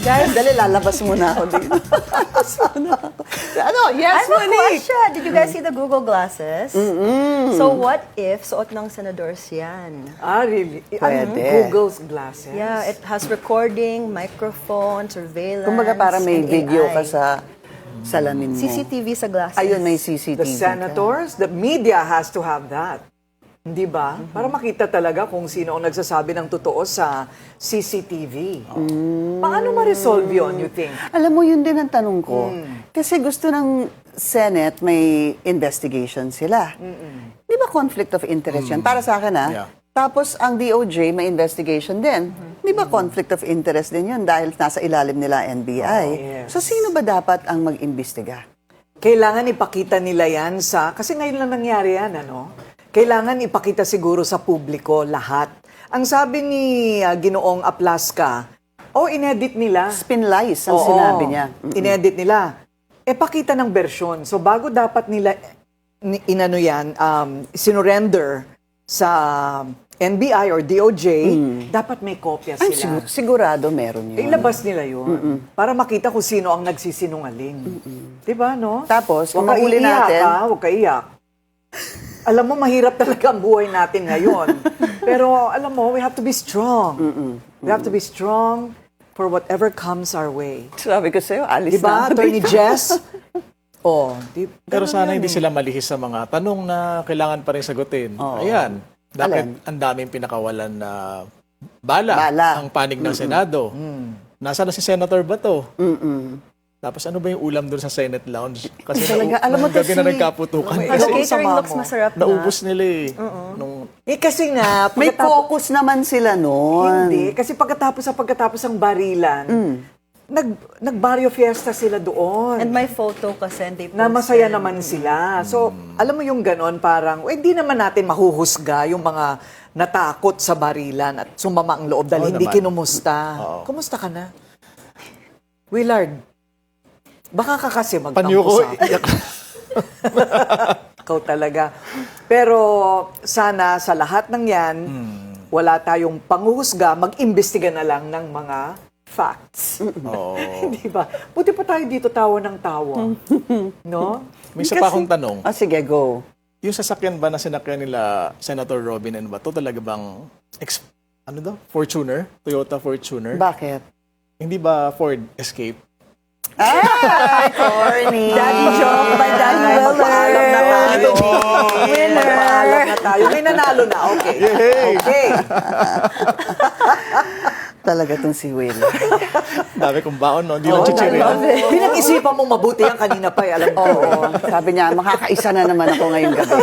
Guys, Dali, lalabas muna ako dito. Ano? Yes, I have a Monique! question. Did you guys see the Google glasses? So what if suot ng senadors yan? Ah, really? Pwede. Google's glasses? Yeah, it has recording, microphone, surveillance, Kumbaga para may and video AI. ka sa salamin mo. CCTV sa glasses. Ayun, may CCTV The senators, the media has to have that. Hindi ba? Para makita talaga kung sino ang nagsasabi ng totoo sa CCTV. Paano ma-resolve yun, you think? Alam mo, yun din ang tanong ko. Kasi gusto ng Senate, may investigation sila. Di ba conflict of interest yan? Para sa akin, Yeah. Tapos, ang DOJ, may investigation din. Di ba conflict of interest din yun dahil nasa ilalim nila NBI? yes. So, sino ba dapat ang mag-imbestiga? Kailangan ipakita nila yan sa... Kasi ngayon lang nangyari yan, ano? Kailangan ipakita siguro sa publiko lahat. Ang sabi ni Ginoong Aplaska, inedit nila. Spin lies ang Oo, sinabi niya. Inedit nila. Pakita ng bersyon. So bago dapat nila sinurrender sa NBI or DOJ, dapat may kopya Ay, sila. sigurado meron yun. Ilabas nila yun. Para makita kung sino ang nagsisinungaling. Diba, no? Tapos, kung Huwag ka mahuli iiyak, natin- ha? Huwag ka iyak. Alam mo, mahirap talaga ang buhay natin ngayon. Pero alam mo, we have to be strong. We have to be strong for whatever comes our way. Sabi ko sa'yo, alis Diba, na. Attorney Jess? Pero ganun sana yan hindi eh. sila malihis sa mga tanong na kailangan pa rin sagutin. Ayan. Alin? Bakit ang daming pinakawalan na bala, Bala. ang panig ng Senado? Nasaan na si Senator Bato? Tapos ano ba yung ulam doon sa Senate Lounge? Kasi Talaga, alam mo, gabi na kasi- nagkaputukan. Ay, Kasi okay. Catering sama looks mo. masarap na. naubos nila eh. Nung, Kasi nga, May focus naman sila noon. Hindi, kasi pagkatapos ng barilan, nag-barrio fiesta sila doon. And my photo kasi, they Na posted. masaya naman sila. So, alam mo yung ganon, parang, hindi naman natin mahuhusga yung mga natakot sa barilan at sumama ang loob dahil Oo hindi naman. kinumusta. Oo. Kumusta ka na? Willard, baka ka kasi magtampo Panyuko, sa akin. Ikaw talaga. Pero sana sa lahat ng yan, wala tayong panghuhusga, mag-imbestiga na lang ng mga facts. Oo. Di ba? Buti pa tayo dito tawa ng tawa. No? May isa pa akong tanong. Sige, go. Yung sasakyan ba na sinakyan nila Senator Robin and Bato, talaga bang Fortuner? Toyota Fortuner? Bakit? Hindi ba Ford Escape? Ay, corny. Daddy joke by Daddy Magpaalam na tayo. Winner. Magpaalam na tayo. May nanalo na. Okay. Okay. Talaga tong si Will. Dami kong baon, no? Hindi lang Oh, chichirya. Pinag-isipan mong mabuti yan kanina pa. Alam ko. Oo. Sabi niya, makakaisa na naman ako ngayong gabi.